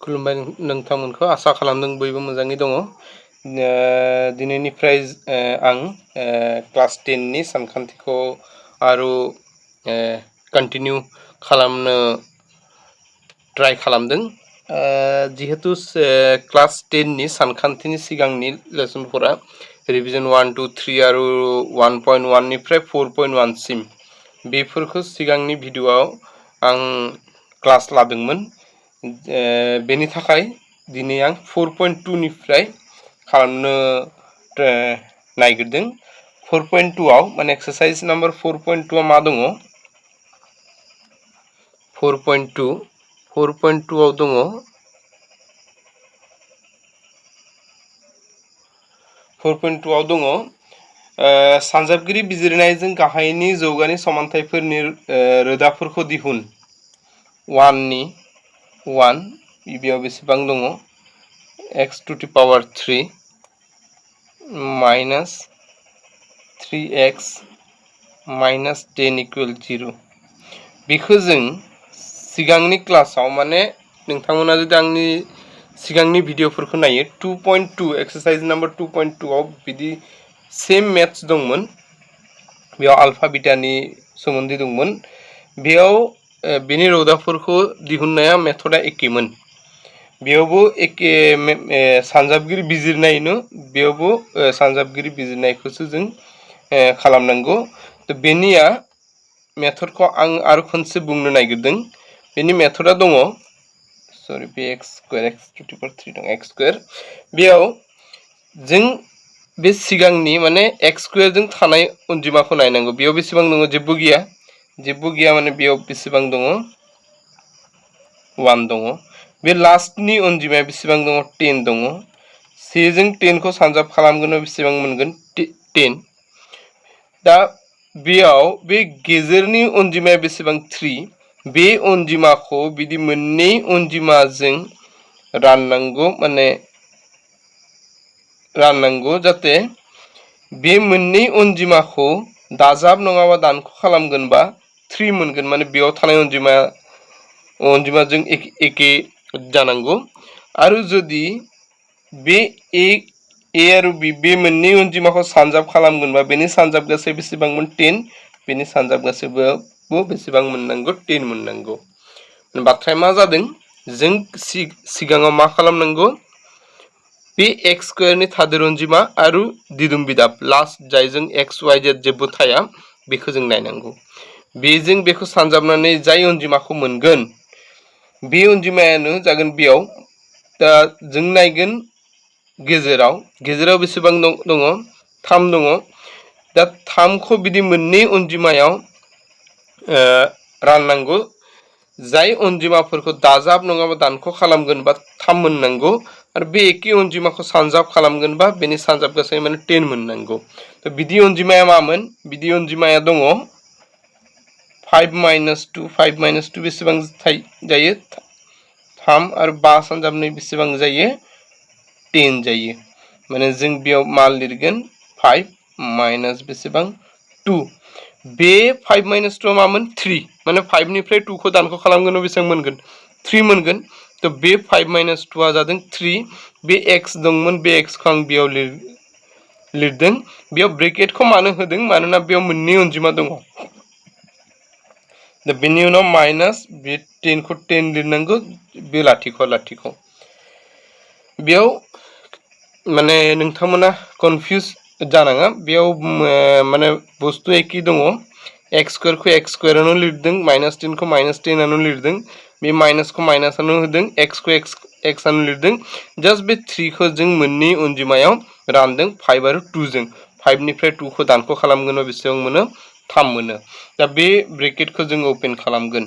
खुलुमबाय नोंथांमोनखौ आसा खालामदों बयबो मोजाङै दङ। दिनैनिफ्राय आं क्लास 10 नि सानखान्थिखौ आरो कन्टिनिउ खालामनो ट्राइ खालामदों। जिहेतु क्लास 10 नि सानखान्थिनि सिगांनि लेसनफोरा रिभिजन 1, 2, 3 आरो 1.1 निफ्राय 4.1 सिम बेफोरखौ सिगांनि भिडिअआव आं क्लास लादोंमोन। बेनि थाखाय दिनै आं 4.2 निफ्राय खालामनो नागिरदों। 4.2 आव माने एक्सारसाइज नाम्बार 4.2 मा दङ? 4.2 आव दङ 4.2 आव दङ सानजाबगिरि बिजिरनायजों गाहायनि जौगानि समानथायफोरनि रोदाफोरखौ दिहुन। 1 बेयाव बेसेबां दङ? x to the power 3 minus 3x minus 10 equal 0। बेखौ जों सिगांनि क्लासाव माने नोंथांमोना जुदि आंनि सिगांनि भिडिअफोरखौ नायो 2.2 एक्सारसाइज नाम्बार 2.2 आव बिदि सेम मेथ्स दंमोन। बेयाव आल्फा बिटानि सोमोन्दै दंमोन। बेयाव बेनि रोदाफोरखौ दिहुननाया मेथडा एखेमोन। बेयावबो एखे सानजाबगिरि बिजिरनायनो बेयावबो सानजाबगिरि बिजिरनायखौसो जों खालामनांगौ। बेनिया मेथडखौ आं आरो खनसे बुंनो नागिरदों। बेनि मेथडा दङ बे x to the power 3 दं x²। बेयाव जों बे सिगांनि माने x² जों थानाय अनजिमाखौ नायनांगौ। बेयाव बेसेबां दङ? जेबो गैया माने बेयाव बेसेबां दङ? 1 दङ। बे लास्टनि अनजिमाया बेसेबां दङ? 10 दङ। 1 जों 10 खौ सानजाब खालामगोन बेसेबां मोनगोन? 10। दा बेयाव बे गेजेरनि अनजिमाया बेसेबां? 3। बे अनजिमाखौ बिदि मोननै अनजिमाजों राननांगौ जाहाथे बे मोननै अनजिमाखौ दाजाब नङाबा दानख' खालामगोनबा 3 मोनगोन। माने बेयाव थानाय अनजिमाजों एखे जानांगौ। आरो जुदि बे ए आरो बे मोननै अनजिमाखौ सानजाब खालामगोनबा बेनि सानजाब गासै बेसेबांमोन? 10। बेनि सानजाब गासैबो बेसेबां मोननांगौ? 10 मोननांगौ। बाथ्राया मा जादों? जों सिगाङाव मा खालामनांगौ? बे x² नि थादेर अनजिमा आरो दिदोम बिदाब लास्ट जायजों x, y, z जेबो थाया बेखौ जों नायनांगौ। बेजों बेखौ सानजाबनानै जाय अनजिमाखौ मोनगोन बे अनजिमायानो जागोन बेयाव। दा जों नायगोन गेजेराव बेसेबां दङ? 3 दङ। दा 3 खौ बिदि मोननै अनजिमायाव राननांगौ। जाय अनजिमाफोरखौ दाजाब नङाबा दानख' खालामगोनबा 3 मोननांगौ। आरो बे एखे अनजिमाखौ सानजाब खालामगोनबा बेनि सानजाब गासै माने 10 मोननांगौ। थ' बिदि अनजिमाया मामोन? बिदि अनजिमाया दङ 5 - 2। 5 - 2 बेसेबां जायो? 3 आरो 5 सानजाब 2 बेसेबां जायो? 10 जायो। माने जों बेयाव मा लिरगोन? 5 माइनास बेसेबां? 2। बे 5 - 2 मामोन? 3। माने 5 निफ्राय 2 खौ दानख' खालामगोन बेसेबां मोनगोन? 3 मोनगोन। थ' बे 5 - 2 आ जादों 3। बे x दंमोन बे x खौ आं बेयाव लिरदों। बेयाव ब्रेकेटखौ मानो होदों? मानोना बेयाव मोननै अनजिमा दङ। दा बेनि उनाव माइनास बे 10 खौ 10 लिरनांगौ। बे लाथिख'। बेयाव माने नोंथांमोना कनफिउज जानाङा। बेयाव माने बुस्थु एखे दङ। x² खौ x² आवनो लिरदों। -10 खौ -10 आवनो लिरदों। बे माइनासखौ माइनासआवनो होदों। x खौ x आवनो लिरदों। जास्ट बे 3 खौ जों मोननै अनजिमायाव रानदों 5 आरो 2 जों। 5 निफ्राय 2 खौ दानख' खालामगोन बेसेबां मोनो? 3 मोनो। दा बे ब्रेकेटखौ जों ओपन खालामगोन।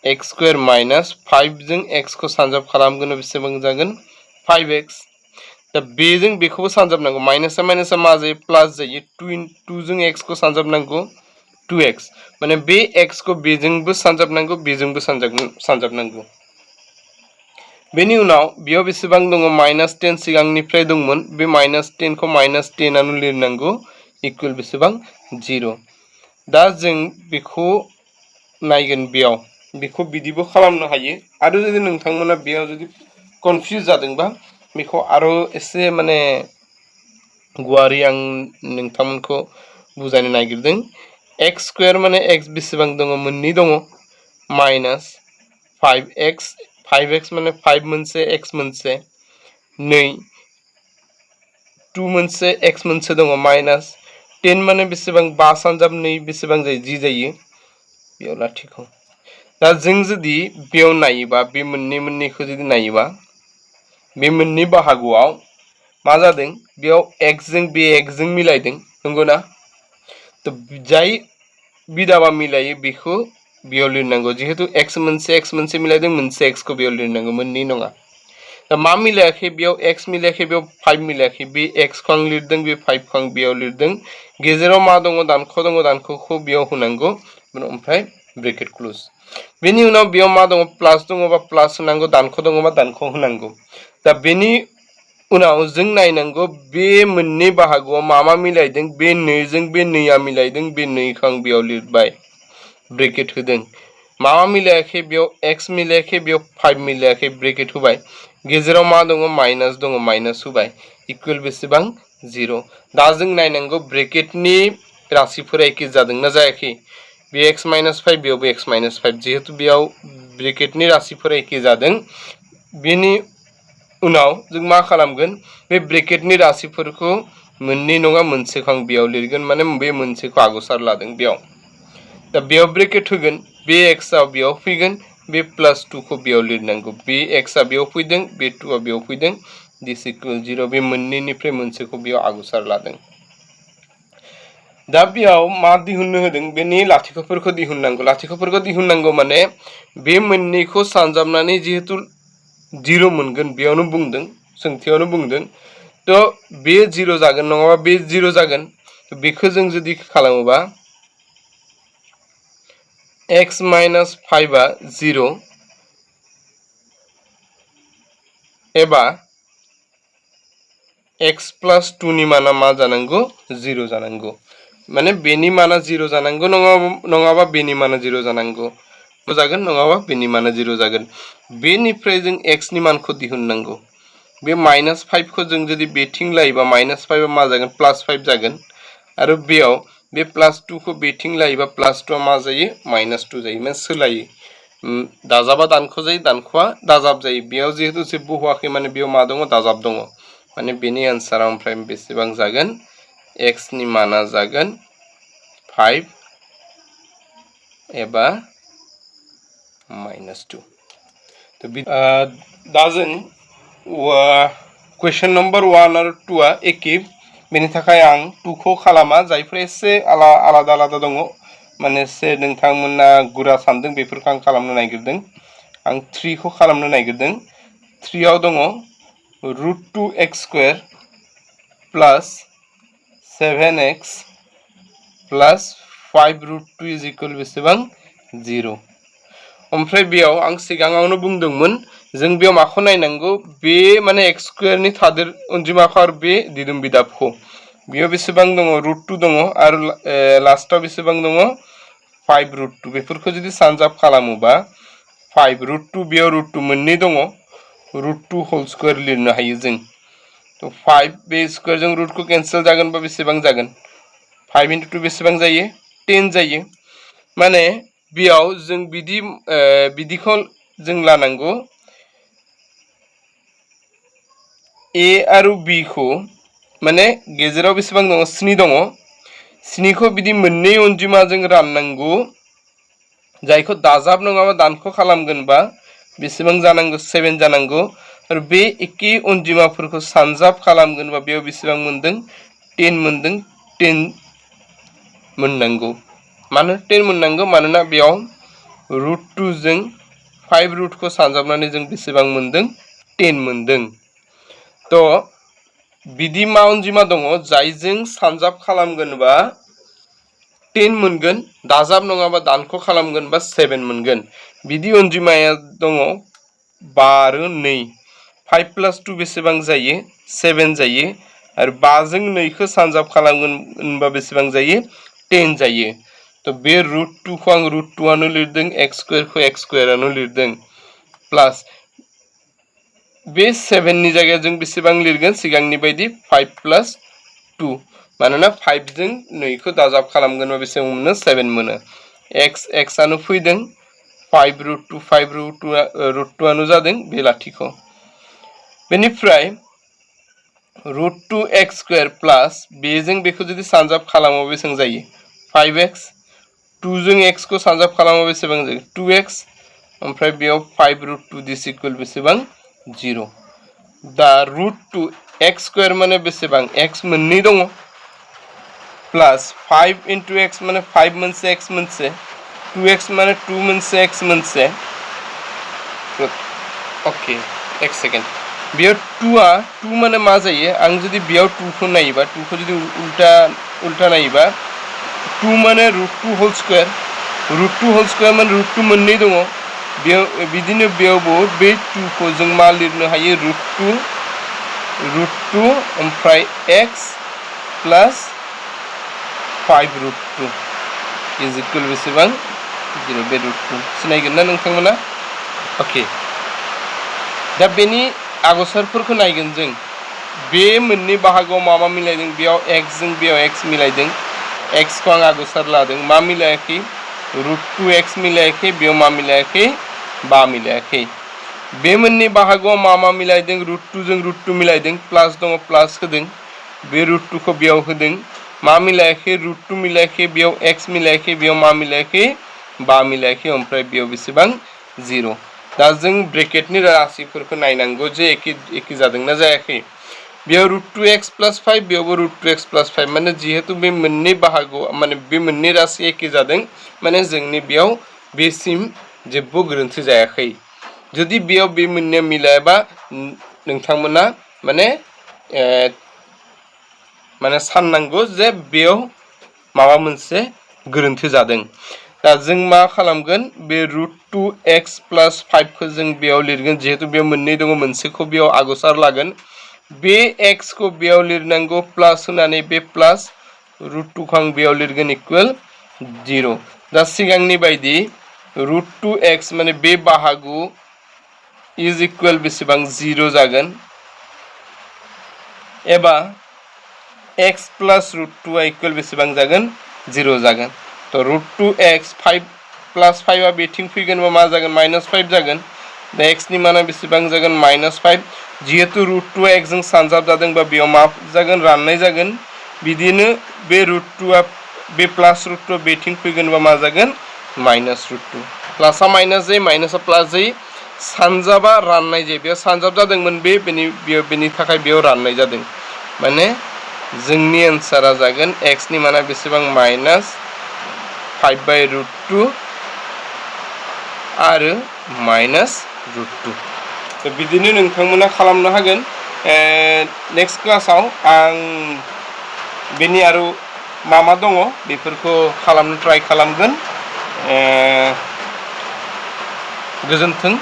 x² माइनास 5 जों x खौ सानजाब खालामगोन बेसेबां जागोन? 5x। दा बेजों बेखौबो सानजाबनांगौ। माइनासा मा जायो? प्लास जायो। 2 जों x खौ सानजाबनांगौ 2x। माने बे x खौ बेजोंबो सानजाबनांगौ बेजोंबो सानजाबनांगौ। बेनि उनाव बेयाव बेसेबां दङ? -10 सिगांनिफ्राय दंमोन। बे -10 खौ -10 आवनो लिरनांगौ। इकुवेल बेसेबां? 0। दा जों बेखौ नायगोन बेयाव बेखौ बिदिबो खालामनो हायो आरो जुदि नोंथांमोना बेयाव जुदि कनफ्यूज जादोंबा बेखौ आरो एसे माने गुवारै आं नोंथांमोनखौ बुजायनो नागिरदों x स्क्वायर माने x बेसेबां दङ मोननै दङ माइनास 5x माने 5 मोनसे x मोनसे 2 2 मोनसे x मोनसे दङ माइनास 10 माने बेसेबां 5 सानजाब 2 बेसेबां जायो जि जायो बेयाव लाथिख' दा जों जुदि बेयाव नायोबा बे मोननैखौ जुदि नायोबा बे मोननै बाहागोआव मा जादों बेयाव x जों बे x जों मिलायदों नंगौना तो जाय बिदाबा मिलायो बेखौ बेयाव लिरनांगौ जिहेतु x मोनसे मिलायदों मोनसे x खौ बेयाव लिरनांगौ मोननै नङा दा मा मिलायाखै बेयाव x मिलायाखै बेयाव 5 मिलायाखै बे x खौ आं लिरदों बे 5 खौ आं बेयाव लिरदों गेजेराव मा दङ दानख'खौ बेयाव होनांगौ ओमफ्राय ब्रेकेट क्लोज बेनि उनाव बेयाव मा दङ प्लास दङबा प्लास होनांगौ दानख' दङबा दानख' होनांगौ दा बेनि उनाव जों नायनांगौ बे मोननै बाहागोआव मा मिलायदों बे 2 जों बे 2आ मिलायदों बे 2 खौ आं बेयाव लिरबाय ब्रेकेट होदों मा मिलायाखै बेयाव x मिलायाखै बेयाव 5 मिलायाखै ब्रेकेट होबाय गेजेराव मा दङ माइनास होबाय इक्वल बेसेबां 0 दा जों नायनांगौ ब्रेकेटनि राशिफोरा एखे जादोंना जायाखै बे x - 5 बेयावबो x - 5 जिहेतु बेयाव ब्रेकेटनि राशिफोरा एखे जादों बेनि उनाव जों मा खालामगोन बे ब्रेकेटनि राशिफोरखौ मोननै नङा मोनसेखौ आं बेयाव लिरगोन माने बे मोनसेखौ आगसार लादों बेयाव दा बेयाव ब्रेकेट होगोन बे x आ बेयाव फैगोन बे प्लस 2 खौ बेयाव लिरनांगौ बे x आ बेयाव फैदों बे 2 आ बेयाव फैदों दिस इक्वल 0 बे मोननैनिफ्राय मोनसेखौ बेयाव आगसार लादों दा बेयाव मा दिहुननो होदों बेनि लाथिख'फोरखौ दिहुननांगौ माने बे मोननैखौ सानजाबनानै जिहेतु 0 मोनगोन बेयावनो बुंदों सोंथियावनो बुंदों तो बे 0 जागोन नङाबा बे 0 जागोन बेखौ जों जुदि खालामोबा x - 5 आ 0 एबा x + 2 नि माना मा जानांगौ 0 जानांगौ माने बेनि माना 0 जानांगौ नङाबा बेनि माना 0 जानांगौ जागोन नङाबा बेनि माना 0 जागोन बेनिफ्राय जों x नि मानखौ दिहुननांगौ बे -5 खौ जों जुदि बेथिं लायोबा -5 आ मा जागोन +5 जागोन आरो बेयाव बे +2 खौ बेथिं लायोबा +2 आ मा जायो -2 जायो माने सोलायो दाजाबा दानख' जायो दानख'आ दाजाब जायो बेयाव जिहेतु जेबो होआखै माने बेयाव मा दङ दाजाब दङ माने बेनि आन्सारा ओमफ्राय बेसेबां जागोन x नि माना जागोन 5 एबा -2 तो दा जों कुइसन नम्बर 1 आरो 2 आ एखे बेनि थाखाय आं 2 खौ खालामा जायफोर एसे आलादा दङ माने एसे नोंथांमोना गुरा सानदों बेफोरखौ आं खालामनो नागिरदों आं 3 खौ खालामनो नागिरदों 3 आव दङ √2x² प्लस 7x प्लस 5√2 इज इक्वल बेसेबां 0 ओमफ्राय बेयाव आं सिगाङावनो बुंदोंमोन जों बेयाव माखौ नायनांगौ बे माने x² नि थादेर अनजिमाखौ आरो बे दिदोम बिदाबखौ बेयाव बेसेबां दङ √2 दङ आरो लास्टआव बेसेबां दङ 5√2 बेफोरखौ जुदि सानजाब खालामोबा 5√2 बेयाव √2 मोननै दङ √2 होल स्क्वायर लिरनो हायो जों तो 5 बे स्क्वायर जों रूट को कैंसिल जागोन बा बेसेबां जागोन 5 × 2 बेसेबां जायो 10 जायो माने बेयाव जों बिदिखौ जों लानांगौ a आरो b खौ माने गेजेराव बेसेबां दङ 7 दङ 7 खौ बिदि मोननै अनजिमाजों राननांगौ जायखौ दाजाब नङाबा दानख' खालामगोनबा बेसेबां जानांगौ 7 जानांगौ आरो बे एखे अनजिमाफोरखौ सानजाब खालामगोनबा बेयाव बेसेबां मोनदों 10 मोनदों 10 मोननांगौ मानो 10 मोननांगौ मानोना बेयाव √2 जों 5 खौ सानजाबनानै जों बेसेबां मोनदों 10 मोनदों तो बिदि मा अनजिमा दङ जायजों सानजाब खालामगोनबा 10 मोनगोन दाजाब नङाबा दानख' खालामगोनबा 7 मोनगोन बिदि अनजिमाया दङ 5 आरो 2 5 + 2 बेसेबां जायो 7 जायो आरो 5 जों 2 खौ सानजाब खालामगोनबा बेसेबां जायो 10 जायो तो बे √2 खौ आं √2 आनो लिरदों x स्क्वायर खौ x स्क्वायर आनो लिरदों प्लस बे 7 नि जायगायाव जों बेसेबां लिरगोन सिगांनि बायदि 5 + 2 मानोना 5 जों 2 खौ दाजाब खालामगोन बेसेबां मोनो 7 मोनो x आनो फैदों 5 √2 5 √2 आनो जादों बे लाथिख' बेनिफ्राय √2 x स्क्वायर प्लस बेजों बेखौ जुदि सानजाब खालामो बेसेबां जायो 5x 2 जों x खौ सानजाब खालामो बेसेबां जायो 2x ओमफ्राय बेयाव 5 √2 दिस इक्वल बेसेबां 0 दा √2 x स्क्वायर माने बेसेबां x मोननै दङ प्लस 5 * x माने 5 मोनसे x मोनसे 2x माने 2 मोनसे x मोनसे ओके एक सेकेंड बेयाव 2 आ 2 माने मा जायो आं जुदि बेयाव 2 खौ नायोबा 2 खौ जुदि उल्टा नायोबा 2 माने √2 होल स्क्वायर माने √2 मोननै दङ बेयाव बिदिनो बेयावबो बे 2 खौ जों मा लिरनो हायो √2 ओमफ्राय x प्लस 5 √2 इज इक्वल बेसेबां 0 बे √2 सिनायगोन ना नोंथांमोना ओके दा बेनि आगसारफोरखौ नायगोन जों बे मोननै बाहागोआव मा मिलायदों बेयाव x जों बेयाव x मिलायदों x खौ आं आगसार लादों मा मिलायाखै √2x मिलायाखै बेयाव मा मिलायाखै बा मिलायाखै बे मोननै बाहागोआव मा मिलायदों √2 जों √2 मिलायदों प्लास दङ प्लास होदों बे √2 खौ बेयाव होदों मा मिलायाखै √2 मिलायाखै बेयाव x मिलायाखै बेयाव मा मिलायाखै बा मिलायाखै ओमफ्राय बेयाव बेसेबां 0 दा जों ब्रेकेटनि राशिफोरखौ नायनांगौ जे एखे जादोंना जायाखै बेयाव √2x + 5 बेयावबो √2x + 5 माने जिहेतु बे मोननै बाहागोआव माने बे मोननै राशि एखे जादों माने जोंनि बेयाव बेसिम जेबो गोरोन्थि जायाखै जुदि बेयाव बे मोननैया मिलायाबा नोंथांमोना माने साननांगौ जे बेयाव माबा मोनसे गोरोन्थि जादों दा जों मा खालामगोन बे √2x + 5 खौ जों बेयाव लिरगोन जिहेतु बेयाव मोननै दङ मोनसेखौ बेयाव आगसार लागोन बे x खौ बेयाव लिरनांगौ प्लास होनानै बे प्लास √2 खौ आं बेयाव लिरगोन इक्वल 0 दा सिगांनि बायदि √2x माने बे बाहागो इज इक्वल बेसेबां 0 जागोन एबा x + √2 इक्वल बेसेबां जागोन 0 जागोन तो √2x 5 + 5 आ बेथिं फैगोन मा जागोन -5 जागोन दा x नि माना बेसेबां जागोन -5 जिहेतु √2 x जों सानजाब जादों बा बेयाव मा जागोन राननाय जागोन बिदिनो बे √2 आ बे प्लास √2 बेथिं फैगोन बा मा जागोन -√2 प्लासआ माइनास जायो माइनासआ प्लास जायो सानजाबा राननाय जायो बेयाव सानजाब जादोंमोन बेनि थाखाय बेयाव राननाय जादों माने जोंनि एन्सारा जागोन x नि माना बेसेबां -5/√2 आरो -√2 तो बिदिनो नोंथांमोना खालामनो हागोन नेक्स्ट क्लासाव आं बेनि आरो मा दङ बेफोरखौ खालामनो ट्राइ खालामगोन गोजोन्थों